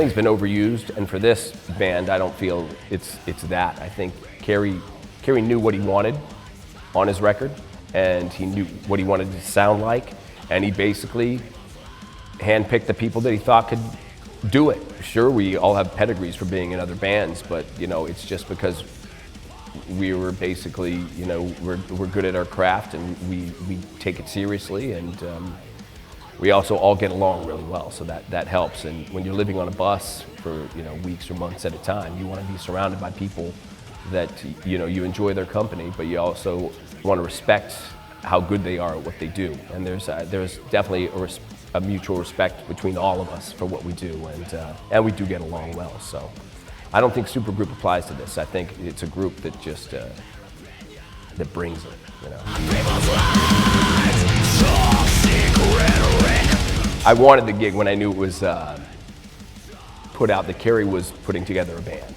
think it's been overused, and for this band, I don't feel it's that. I think Kerry knew what he wanted on his record, and he knew what he wanted to sound like, and he basically handpicked the people that he thought could do it. Sure, we all have pedigrees for being in other bands, but you know, it's just because we were basically, you know, we're good at our craft, and we take it seriously, and we also all get along really well, so that helps. And when you're living on a bus for, you know, weeks or months at a time, you want to be surrounded by people that, you know, you enjoy their company, but you also want to respect how good they are at what they do. And there's definitely a mutual respect between all of us for what we do, and we do get along well. So I don't think supergroup applies to this. I think it's a group that just that brings it, you know. I wanted the gig when I knew it was put out that Kerry was putting together a band.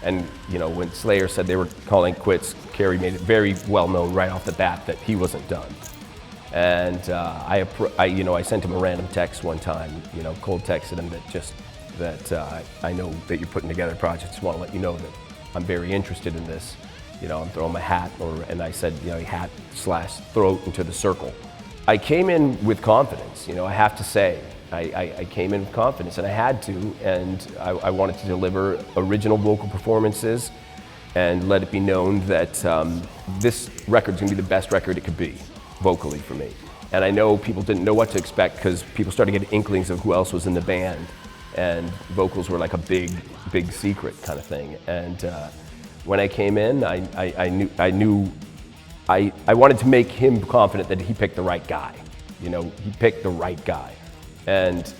And you know, when Slayer said they were calling quits, Kerry made it very well known right off the bat that he wasn't done. And I sent him a random text one time, you know, cold texted him that I know that you're putting together a project. Just want to let you know that I'm very interested in this. You know, I'm throwing my hat, and I said, you know, hat / throw it into the circle. I came in with confidence, you know, I have to say. I came in with confidence, and I had to, and I wanted to deliver original vocal performances and let it be known that this record's gonna be the best record it could be, vocally for me. And I know people didn't know what to expect because people started getting inklings of who else was in the band, and vocals were like a big secret kind of thing. And when I came in, I wanted to make him confident that he picked the right guy. You know, he picked the right guy. And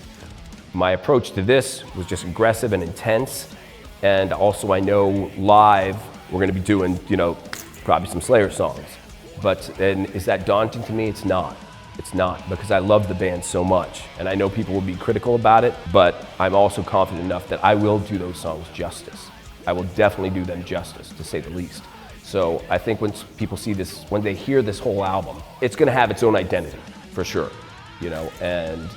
my approach to this was just aggressive and intense. And also I know live we're gonna be doing, you know, probably some Slayer songs. And is that daunting to me? It's not. It's not, because I love the band so much. And I know people will be critical about it, but I'm also confident enough that I will do those songs justice. I will definitely do them justice, to say the least. So I think when people see this, when they hear this whole album, it's gonna have its own identity, for sure. You know, and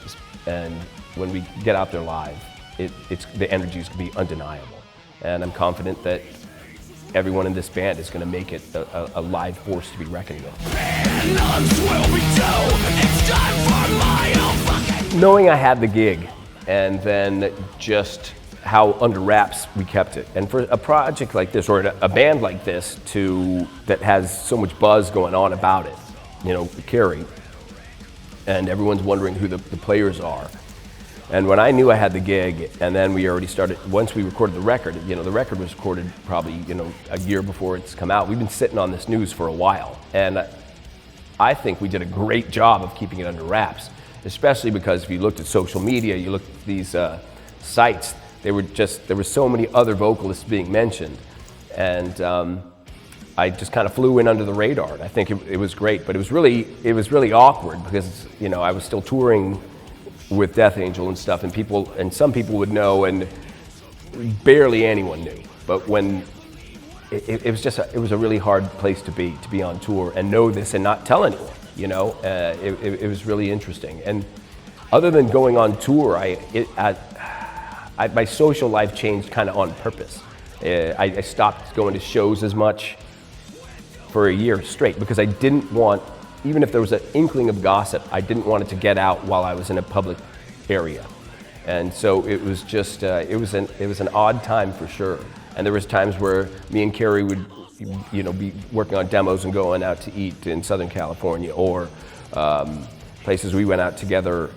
when we get out there live, the energy is going to be undeniable. And I'm confident that everyone in this band is going to make it a live force to be reckoned with. Knowing I had the gig, and then just how under wraps we kept it. And for a project like this, or a band like this, that has so much buzz going on about it, you know, Kerry, and everyone's wondering who the players are. And when I knew I had the gig, and then we already started, once we recorded the record, you know, the record was recorded probably, you know, a year before it's come out. We've been sitting on this news for a while, and I think we did a great job of keeping it under wraps, especially because if you looked at social media, you looked at these sites, there were so many other vocalists being mentioned, and I just kind of flew in under the radar, and I think it was great. But it was really awkward because, you know, I was still touring with Death Angel and stuff, and some people would know, and barely anyone knew. But when it was a really hard place to be on tour and know this and not tell anyone. You know, it was really interesting. And other than going on tour, my social life changed kind of on purpose. I stopped going to shows as much for a year straight because I didn't want, even if there was an inkling of gossip, I didn't want it to get out while I was in a public area. And so it was just, it was an odd time for sure. And there was times where me and Kerry would, you know, be working on demos and going out to eat in Southern California, or places we went out together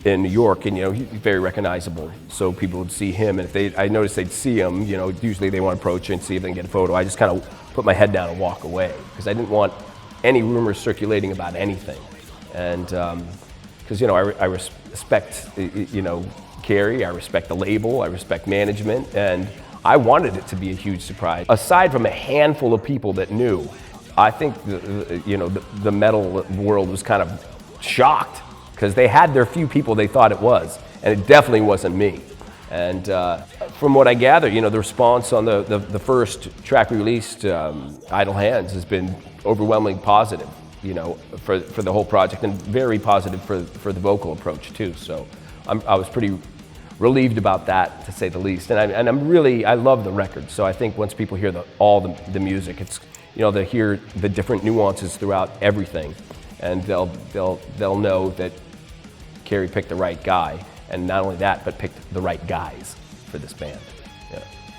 in New York, and you know, he's very recognizable, so people would see him, and if I noticed they'd see him, you know, usually they want to approach and see if they can get a photo. I just kind of put my head down and walk away, because I didn't want any rumors circulating about anything. And because, you know, I respect, you know, Kerry, I respect the label, I respect management, and I wanted it to be a huge surprise. Aside from a handful of people that knew, I think you know, the metal world was kind of shocked, because they had their few people they thought it was, and it definitely wasn't me. And from what I gather, you know, the response on the first track we released, Idle Hands, has been overwhelmingly positive, you know, for the whole project, and very positive for the vocal approach too. So I was pretty relieved about that, to say the least. And I love the record. So I think once people hear all the music, it's, you know, they hear the different nuances throughout everything, and they'll know that Kerry picked the right guy, and not only that, but picked the right guys for this band.